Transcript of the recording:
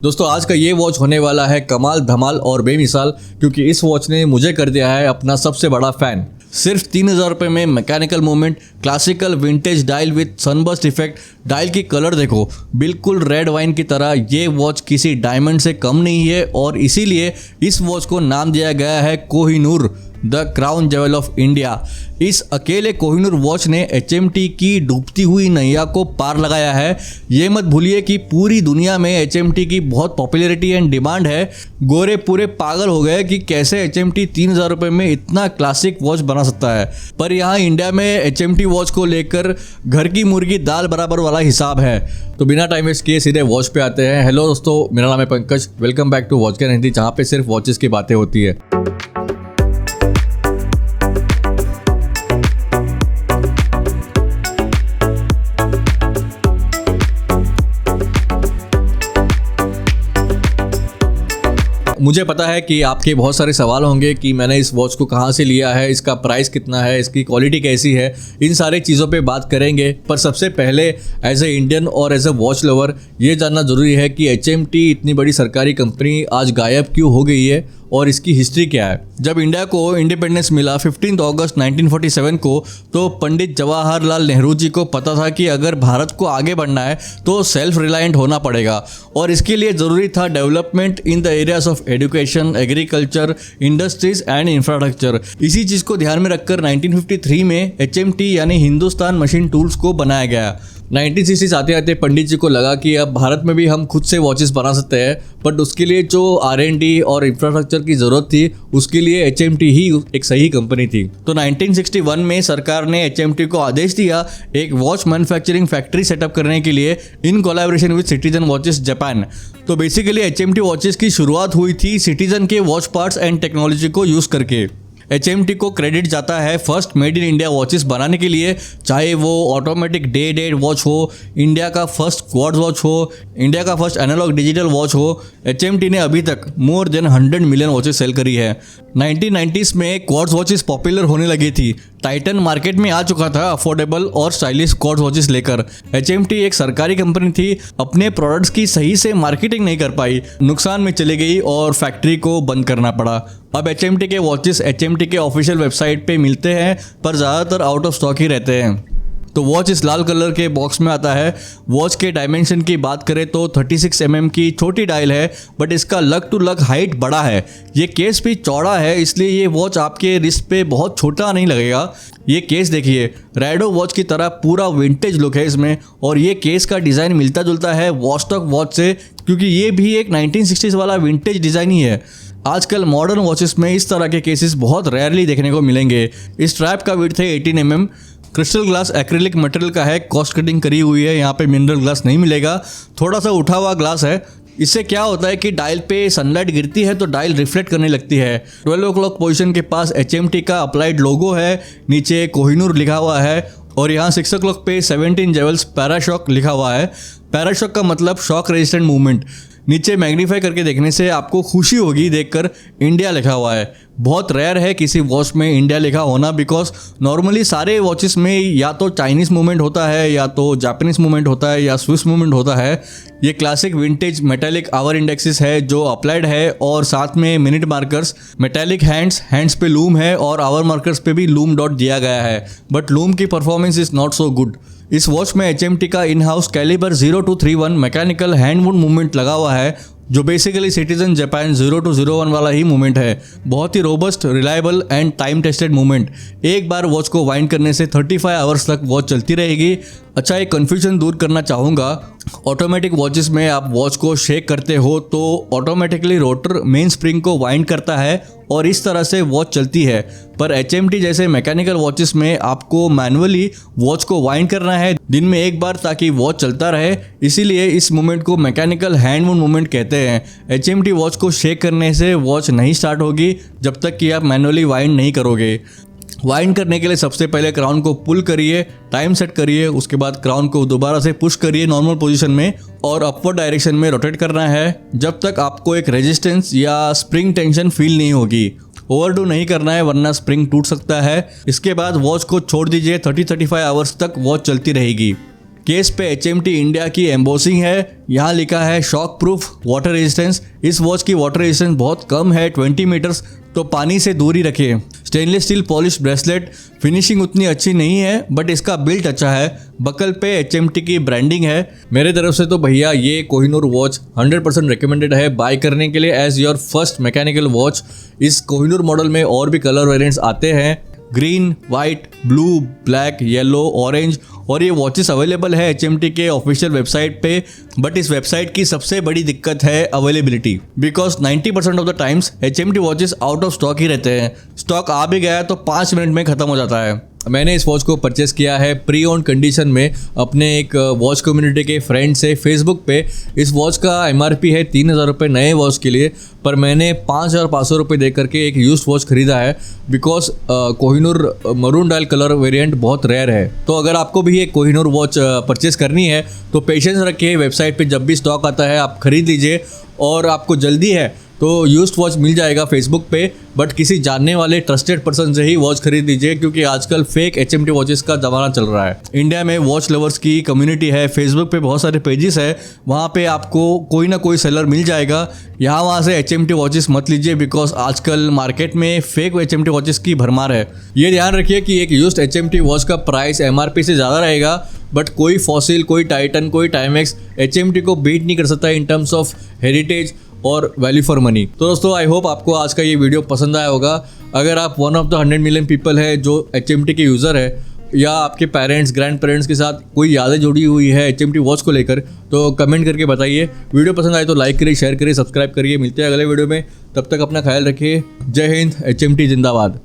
दोस्तों आज का ये वॉच होने वाला है कमाल धमाल और बेमिसाल, क्योंकि इस वॉच ने मुझे कर दिया है अपना सबसे बड़ा फैन। सिर्फ 3000 रुपये में mechanical movement, classical vintage dial with sunburst effect. Dial की कलर देखो, बिल्कुल रेड वाइन की तरह। ये वॉच किसी डायमंड से कम नहीं है और इसीलिए इस वॉच को नाम दिया गया है Kohinoor, the crown jewel of India. इस अकेले कोहिनूर वॉच ने HMT की डूबती हुई नैया को पार लगाया है। ये मत भूलिए कि पूरी दुनिया में HMT की बहुत पॉपुलैरिटी एंड डिमांड है। गोरे पूरे पागल हो गए कि कैसे HMT 3000 रुपये में इतना क्लासिक वॉच बना सकता है। पर यहाँ इंडिया में HMT वॉच को लेकर घर की मुर्गी दाल बराबर वाला हिसाब है। तो बिना टाइम वेस्ट किए सीधे वॉच पे आते हैं। हेलो दोस्तों, मेरा नाम है Pankaj. Welcome back to watch Gyan Hindi, जहाँ पे सिर्फ वॉचेस की बातें होती है। मुझे पता है कि आपके बहुत सारे सवाल होंगे कि मैंने इस वॉच को कहाँ से लिया है, इसका प्राइस कितना है, इसकी क्वालिटी कैसी है। इन सारी चीज़ों पे बात करेंगे। पर सबसे पहले एज ए इंडियन और एज ए वॉच लवर ये जानना ज़रूरी है कि HMT इतनी बड़ी सरकारी कंपनी आज गायब क्यों हो गई है और इसकी हिस्ट्री क्या है। जब इंडिया को इंडिपेंडेंस मिला 15 अगस्त 1947 को, तो पंडित जवाहरलाल नेहरू जी को पता था कि अगर भारत को आगे बढ़ना है तो सेल्फ रिलायंट होना पड़ेगा और इसके लिए ज़रूरी था development in the areas of education, agriculture, industries and infrastructure. इसी चीज़ को ध्यान में रखकर 1953 में HMT यानी हिंदुस्तान मशीन टूल्स को बनाया गया। 1960 आते आते पंडित जी को लगा कि अब भारत में भी हम खुद से वॉचेस बना सकते हैं, बट उसके लिए जो R&D और इंफ्रास्ट्रक्चर की ज़रूरत थी उसके लिए HMT ही एक सही कंपनी थी। तो 1961 में सरकार ने HMT को आदेश दिया एक वॉच मैन्युफैक्चरिंग फैक्ट्री सेटअप करने के लिए in collaboration with Citizen watches Japan. तो बेसिकली HMT वॉचेस की शुरुआत हुई थी सिटीजन के वॉच पार्ट्स एंड टेक्नोलॉजी को यूज़ करके। HMT को क्रेडिट जाता है first made in India watches बनाने के लिए, चाहे वो ऑटोमेटिक डे डेट वॉच हो, इंडिया का फर्स्ट क्वार्ट्ज वॉच हो, इंडिया का फर्स्ट एनालॉग डिजिटल वॉच हो। HMT ने अभी तक more than 100 million watches cell करी है। 1990s में क्वार्ट्ज वॉचेस पॉपुलर होने लगी थी। टाइटन मार्केट में आ चुका था अफोर्डेबल और स्टाइलिश क्वार्ट्ज वॉचेस लेकर। HMT एक सरकारी कंपनी थी, अपने प्रोडक्ट्स की सही से मार्केटिंग नहीं कर पाई, नुकसान में चली गई और फैक्ट्री को बंद करना पड़ा। अब HMT के वॉचेस HMT के ऑफिशियल वेबसाइट पे मिलते हैं, पर ज़्यादातर आउट ऑफ स्टॉक ही रहते हैं। तो वॉच इस लाल कलर के बॉक्स में आता है। वॉच के डायमेंशन की बात करें तो 36 mm की छोटी डायल है, बट इसका लग टू लग हाइट बड़ा है। ये केस भी चौड़ा है, इसलिए ये वॉच आपके रिस्ट पे बहुत छोटा नहीं लगेगा। ये केस देखिए, रैडो वॉच की तरह पूरा विंटेज लुक है इसमें, और ये केस का डिज़ाइन मिलता जुलता है वॉचटॉक वॉच से, क्योंकि ये भी एक 1960s वाला विंटेज डिज़ाइन ही है। आजकल मॉडर्न वॉचेस में इस तरह के केसेस बहुत रेयरली देखने को मिलेंगे। इस स्ट्रैप का विड्थ है 18 mm। Crystal glass acrylic material का है, कॉस्ट कटिंग करी हुई है। यहाँ पे मिनरल ग्लास नहीं मिलेगा, थोड़ा सा उठा हुआ ग्लास है। इससे क्या होता है कि डायल पे सनलाइट गिरती है तो डायल रिफ्लेक्ट करने लगती है। 12 o'clock पोजीशन के पास HMT का अप्लाइड लोगो है, नीचे कोहिनूर लिखा हुआ है, और यहाँ 6 o'clock पे 17 जेवल्स पैराशॉक लिखा हुआ है। पैराशॉक का मतलब शॉक रेजिस्टेंट मूवमेंट। नीचे मैग्नीफाई करके देखने से आपको खुशी होगी देखकर इंडिया लिखा हुआ है। बहुत रेयर है किसी वॉच में इंडिया लिखा होना, बिकॉज नॉर्मली सारे वॉचेस में या तो चाइनीज़ मूवमेंट होता है, या तो जापानीज़ मूवमेंट होता है, या स्विस मूवमेंट होता है। ये classic vintage metallic hour indexes है जो अप्लाइड है, और साथ में मिनट मार्कर्स, मेटालिक हैंड्स पे लूम है, और आवर मार्कर्स पे भी लूम डॉट दिया गया है, बट लूम की performance is not so good. इस वॉच में HMT का in house caliber 0231 mechanical hand wound movement लगा हुआ है, जो बेसिकली सिटीजन जापान 0201 वाला ही मूवमेंट है। बहुत ही robust, reliable and time tested movement. एक बार वॉच को वाइंड करने से 35 आवर्स तक वॉच चलती रहेगी। अच्छा, एक कन्फ्यूजन दूर करना चाहूँगा। ऑटोमेटिक वॉचेस में आप वॉच को शेक करते हो तो ऑटोमेटिकली रोटर मेन स्प्रिंग को वाइंड करता है और इस तरह से वॉच चलती है, पर HMT जैसे मैकेनिकल वॉचेस में आपको मैनुअली वॉच को वाइंड करना है दिन में एक बार, ताकि वॉच चलता रहे। इसीलिए इस मूवमेंट को मैकेनिकल हैंड वुंड मूवमेंट कहते हैं। HMT वॉच को शेक करने से वॉच नहीं स्टार्ट होगी जब तक कि आप मैनुअली वाइंड नहीं करोगे। वाइंड करने के लिए सबसे पहले क्राउन को पुल करिए, टाइम सेट करिए, उसके बाद क्राउन को दोबारा से पुश करिए नॉर्मल पोजीशन में, और अपवर्ड डायरेक्शन में रोटेट करना है जब तक आपको एक रेजिस्टेंस या स्प्रिंग टेंशन फील नहीं होगी। ओवरडू नहीं करना है वरना स्प्रिंग टूट सकता है। इसके बाद वॉच को छोड़ दीजिए, 30-35 आवर्स तक वॉच चलती रहेगी। केस पे HMT इंडिया की एम्बोसिंग है। यहाँ लिखा है शॉक प्रूफ वाटर रेजिस्टेंस। इस वॉच की वाटर रेजिस्टेंस बहुत कम है, 20 मीटर्स, तो पानी से दूरी रखिए। Stainless steel polish bracelet, finishing उतनी अच्छी नहीं है बट इसका बिल्ट अच्छा है। बकल पे HMT की ब्रांडिंग है। मेरे तरफ से तो भैया ये कोहिनूर वॉच 100% रिकमेंडेड है बाय करने के लिए as your first mechanical watch. इस कोहिनूर मॉडल में और भी कलर वेरिएंट्स आते हैं, green, white, blue, black, yellow, orange, और ये वॉचेस अवेलेबल है HMT के ऑफिशियल वेबसाइट पे। बट इस वेबसाइट की सबसे बड़ी दिक्कत है availability, because 90% of the times HMT watches out of stock ही रहते हैं। स्टॉक आ भी गया तो 5 मिनट में ख़त्म हो जाता है। मैंने इस वॉच को परचेस किया है प्री ओन कंडीशन में अपने एक वॉच कम्युनिटी के फ्रेंड से फेसबुक पे। इस वॉच का MRP है 3,000 रुपये नए वॉच के लिए, पर मैंने 5,500 रुपये दे करके एक यूज्ड वॉच खरीदा है, because Kohinoor maroon dial colour variant बहुत रेयर है। तो अगर आपको भी एक कोहिनूर वॉच परचेस करनी है तो पेशेंस रखिए, वेबसाइट पे जब भी स्टॉक आता है आप खरीद लीजिए। और आपको जल्दी है तो यूज्ड वॉच मिल जाएगा फेसबुक पे, बट किसी जानने वाले ट्रस्टेड पर्सन से ही वॉच खरीद लीजिए, क्योंकि आजकल फेक HMT वॉचेस का ज़माना चल रहा है। इंडिया में वॉच लवर्स की कम्युनिटी है, फेसबुक पे बहुत सारे पेजेस है, वहाँ पे आपको कोई ना कोई सेलर मिल जाएगा। यहाँ वहाँ से HMT वॉचेस मत लीजिए, बिकॉज आजकल मार्केट में फेक HMT वॉचेस की भरमार है। ये ध्यान रखिए कि एक यूज्ड HMT वॉच का प्राइस MRP से ज़्यादा रहेगा, बट कोई फॉसिल, कोई टाइटन, कोई टाइमेक्स HMT को बीट नहीं कर सकता इन टर्म्स ऑफ हेरिटेज और वैल्यू फॉर मनी। तो दोस्तों आई होप आपको आज का ये वीडियो पसंद आया होगा। अगर आप one of the 100 million people है जो HMT के यूज़र है, या आपके पेरेंट्स, ग्रैंड पेरेंट्स के साथ कोई यादें जुड़ी हुई है HMT वॉच को लेकर, तो कमेंट करके बताइए। वीडियो पसंद आए तो लाइक करिए, शेयर करिए, सब्सक्राइब करिए। मिलते हैं अगले वीडियो में, तब तक अपना ख्याल रखिए। जय हिंद, HMT जिंदाबाद।